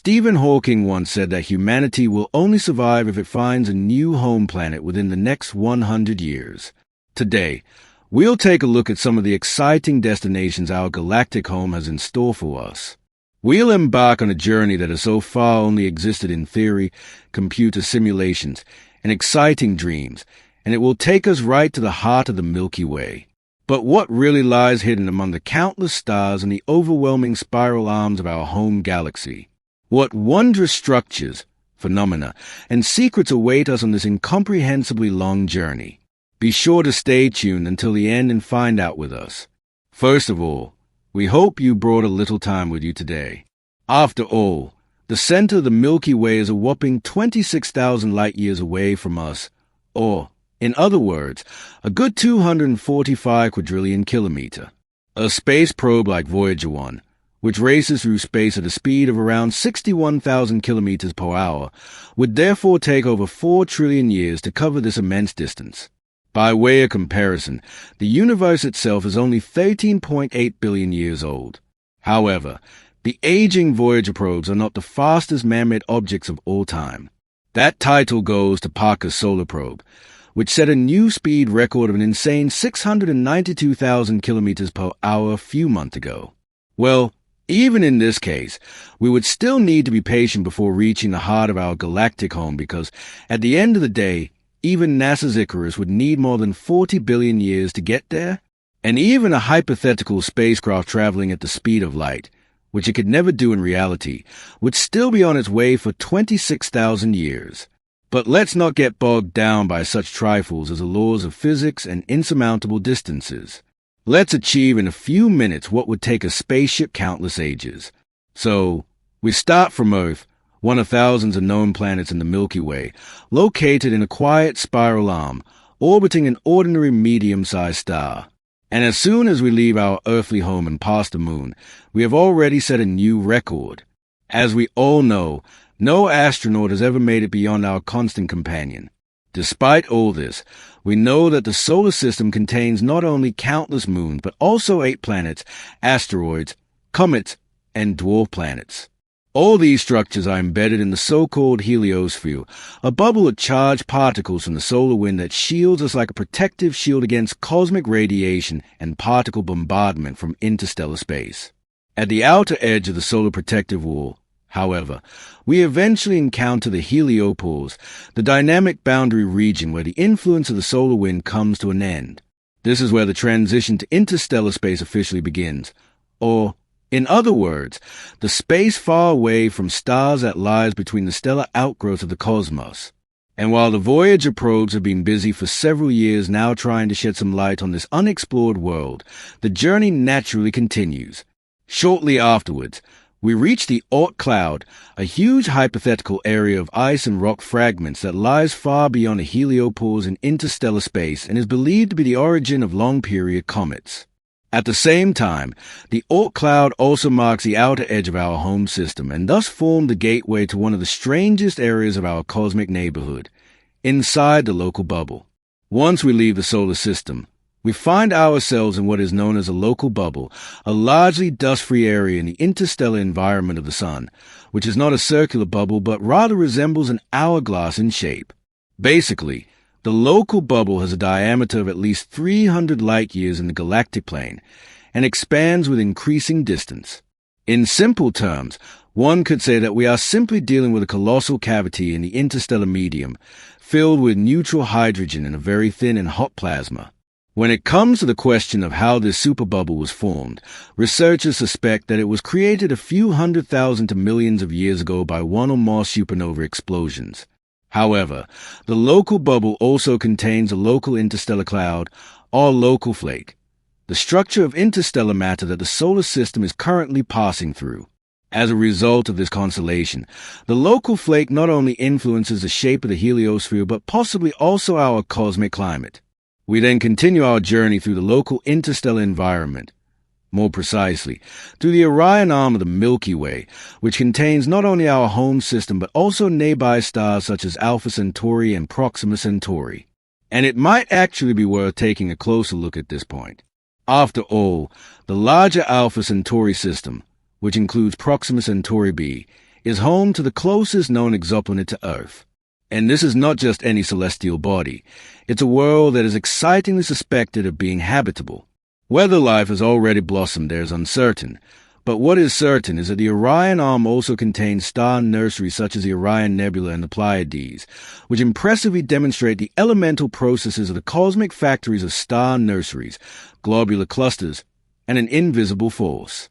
Stephen Hawking once said that humanity will only survive if it finds a new home planet within the next 100 years. Today, we'll take a look at some of the exciting destinations our galactic home has in store for us. We'll embark on a journey that has so far only existed in theory, computer simulations, and exciting dreams, and it will take us right to the heart of the Milky Way. But what really lies hidden among the countless stars and the overwhelming spiral arms of our home galaxy? What wondrous structures, phenomena, and secrets await us on this incomprehensibly long journey? Be sure to stay tuned until the end and find out with us. First of all, we hope you brought a little time with you today. After all, the center of the Milky Way is a whopping 26,000 light-years away from us, or, in other words, a good 245 quadrillion kilometers. A space probe like Voyager 1, which races through space at a speed of around 61,000 kilometers per hour, would therefore take over 4 trillion years to cover this immense distance. By way of comparison, the universe itself is only 13.8 billion years old. However, the aging Voyager probes are not the fastest man-made objects of all time. That title goes to Parker's solar probe, which set a new speed record of an insane 692,000 kilometers per hour a few months ago. Well, even in this case, we would still need to be patient before reaching the heart of our galactic home because, at the end of the day, even NASA's Icarus would need more than 40 billion years to get there, and even a hypothetical spacecraft traveling at the speed of light, which it could never do in reality, would still be on its way for 26,000 years. But let's not get bogged down by such trifles as the laws of physics and insurmountable distances. Let's achieve in a few minutes what would take a spaceship countless ages. So, we start from Earth, one of thousands of known planets in the Milky Way, located in a quiet spiral arm, orbiting an ordinary medium-sized star. And as soon as we leave our earthly home and pass the moon, we have already set a new record. As we all know, no astronaut has ever made it beyond our constant companion. Despite all this, we know that the solar system contains not only countless moons, but also 8 planets, asteroids, comets, and dwarf planets. All these structures are embedded in the so-called heliosphere, a bubble of charged particles from the solar wind that shields us like a protective shield against cosmic radiation and particle bombardment from interstellar space. At the outer edge of the solar protective wall, however, we eventually encounter the heliopause, the dynamic boundary region where the influence of the solar wind comes to an end. This is where the transition to interstellar space officially begins, or, in other words, the space far away from stars that lies between the stellar outgrowth of the cosmos. And while the Voyager probes have been busy for several years now trying to shed some light on this unexplored world, the journey naturally continues. Shortly afterwards, we reach the Oort cloud, a huge hypothetical area of ice and rock fragments that lies far beyond the heliopause in interstellar space and is believed to be the origin of long-period comets. At the same time, the Oort cloud also marks the outer edge of our home system and thus formed the gateway to one of the strangest areas of our cosmic neighborhood, inside the local bubble. Once we leave the solar system, we find ourselves in what is known as a local bubble, a largely dust-free area in the interstellar environment of the Sun, which is not a circular bubble but rather resembles an hourglass in shape. Basically, the local bubble has a diameter of at least 300 light-years in the galactic plane and expands with increasing distance. In simple terms, one could say that we are simply dealing with a colossal cavity in the interstellar medium, filled with neutral hydrogen and a very thin and hot plasma. When it comes to the question of how this superbubble was formed, researchers suspect that it was created a few 100,000 to millions of years ago by one or more supernova explosions. However, the local bubble also contains a local interstellar cloud, or local flake, the structure of interstellar matter that the solar system is currently passing through. As a result of this constellation, the local flake not only influences the shape of the heliosphere but possibly also our cosmic climate. We then continue our journey through the local interstellar environment, more precisely, through the Orion arm of the Milky Way, which contains not only our home system but also nearby stars such as Alpha Centauri and Proxima Centauri. And it might actually be worth taking a closer look at this point. After all, the larger Alpha Centauri system, which includes Proxima Centauri b, is home to the closest known exoplanet to Earth. And this is not just any celestial body. It's a world that is excitingly suspected of being habitable. Whether life has already blossomed there is uncertain, but what is certain is that the Orion Arm also contains star nurseries such as the Orion Nebula and the Pleiades, which impressively demonstrate the elemental processes of the cosmic factories of star nurseries, globular clusters, and an invisible force.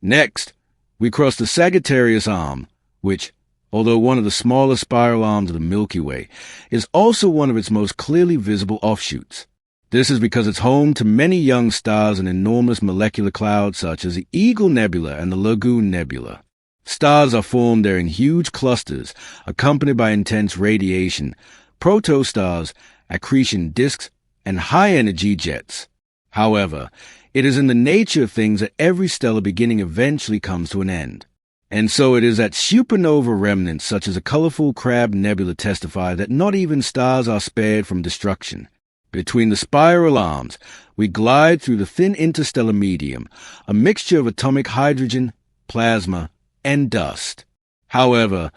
Next, we cross the Sagittarius Arm, which, although one of the smaller spiral arms of the Milky Way, is also one of its most clearly visible offshoots. This is because it's home to many young stars and enormous molecular clouds such as the Eagle Nebula and the Lagoon Nebula. Stars are formed there in huge clusters, accompanied by intense radiation, protostars, accretion disks, and high-energy jets. However, it is in the nature of things that every stellar beginning eventually comes to an end. And so it is that supernova remnants such as a colorful Crab Nebula testify that not even stars are spared from destruction. Between the spiral arms, we glide through the thin interstellar medium, a mixture of atomic hydrogen, plasma, and dust. However,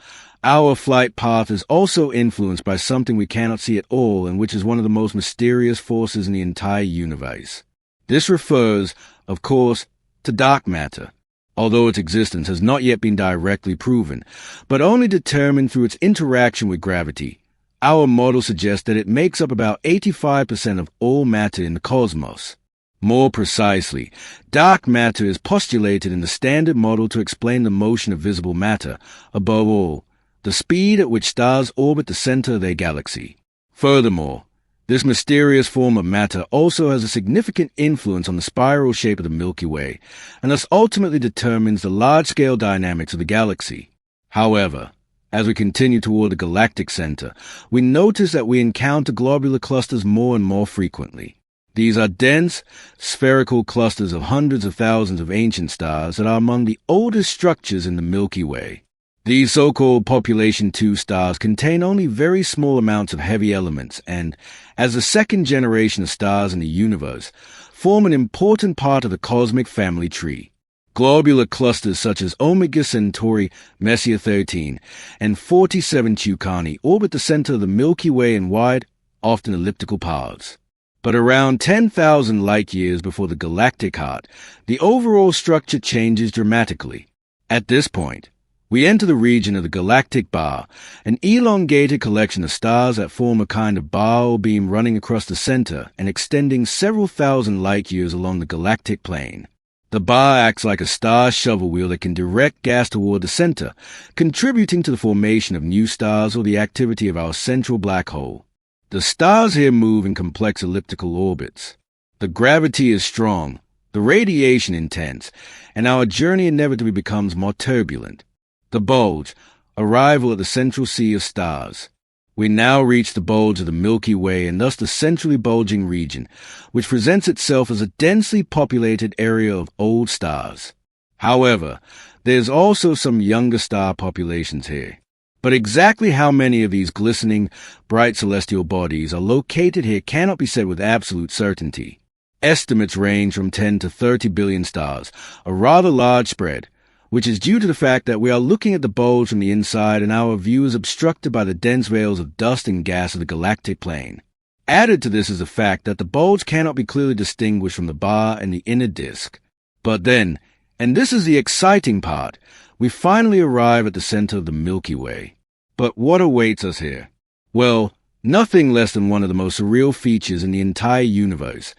our flight path is also influenced by something we cannot see at all and which is one of the most mysterious forces in the entire universe. This refers, of course, to dark matter, although its existence has not yet been directly proven, but only determined through its interaction with gravity. Our model suggests that it makes up about 85% of all matter in the cosmos. More precisely, dark matter is postulated in the Standard Model to explain the motion of visible matter, above all, the speed at which stars orbit the center of their galaxy. Furthermore, this mysterious form of matter also has a significant influence on the spiral shape of the Milky Way, and thus ultimately determines the large-scale dynamics of the galaxy. However, as we continue toward the galactic center, we notice that we encounter globular clusters more and more frequently. These are dense, spherical clusters of hundreds of thousands of ancient stars that are among the oldest structures in the Milky Way. These so-called population 2 stars contain only very small amounts of heavy elements and, as the second generation of stars in the universe, form an important part of the cosmic family tree. Globular clusters such as Omega Centauri, Messier 13, and 47 Tucani orbit the center of the Milky Way in wide, often elliptical paths. But around 10,000 light-years before the galactic heart, the overall structure changes dramatically. At this point, we enter the region of the galactic bar, an elongated collection of stars that form a kind of bar or beam running across the center and extending several thousand light-years along the galactic plane. The bar acts like a star shovel wheel that can direct gas toward the center, contributing to the formation of new stars or the activity of our central black hole. The stars here move in complex elliptical orbits. The gravity is strong, the radiation intense, and our journey inevitably becomes more turbulent. The bulge, arrival at the central sea of stars. We now reach the bulge of the Milky Way and thus the centrally bulging region, which presents itself as a densely populated area of old stars. However, there is also some younger star populations here. But exactly how many of these glistening, bright celestial bodies are located here cannot be said with absolute certainty. Estimates range from 10 to 30 billion stars, a rather large spread, which is due to the fact that we are looking at the bulge from the inside and our view is obstructed by the dense veils of dust and gas of the galactic plane. Added to this is the fact that the bulge cannot be clearly distinguished from the bar and the inner disk. But then, and this is the exciting part, we finally arrive at the center of the Milky Way. But what awaits us here? Well, nothing less than one of the most surreal features in the entire universe.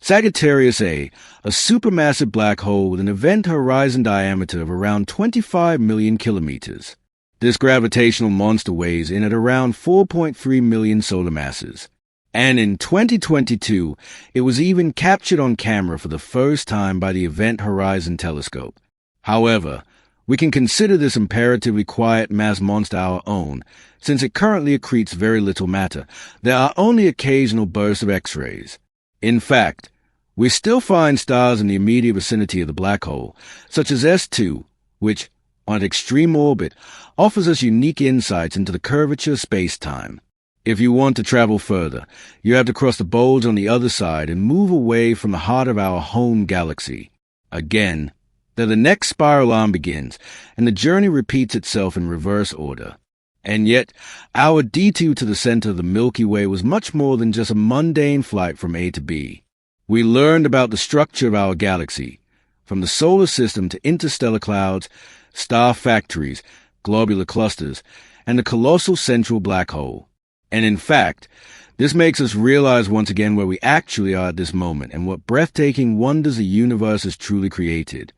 Sagittarius A, a supermassive black hole with an event horizon diameter of around 25 million kilometers. This gravitational monster weighs in at around 4.3 million solar masses. And in 2022, it was even captured on camera for the first time by the Event Horizon Telescope. However, we can consider this imperatively quiet mass monster our own, since it currently accretes very little matter. There are only occasional bursts of X-rays. In fact, we still find stars in the immediate vicinity of the black hole, such as S2, which, on an extreme orbit, offers us unique insights into the curvature of space-time. If you want to travel further, you have to cross the bulge on the other side and move away from the heart of our home galaxy. Again, Then the next spiral arm begins, and the journey repeats itself in reverse order. And yet, our detour to the center of the Milky Way was much more than just a mundane flight from A to B. We learned about the structure of our galaxy, from the solar system to interstellar clouds, star factories, globular clusters, and the colossal central black hole. And in fact, this makes us realize once again where we actually are at this moment and what breathtaking wonders the universe has truly created.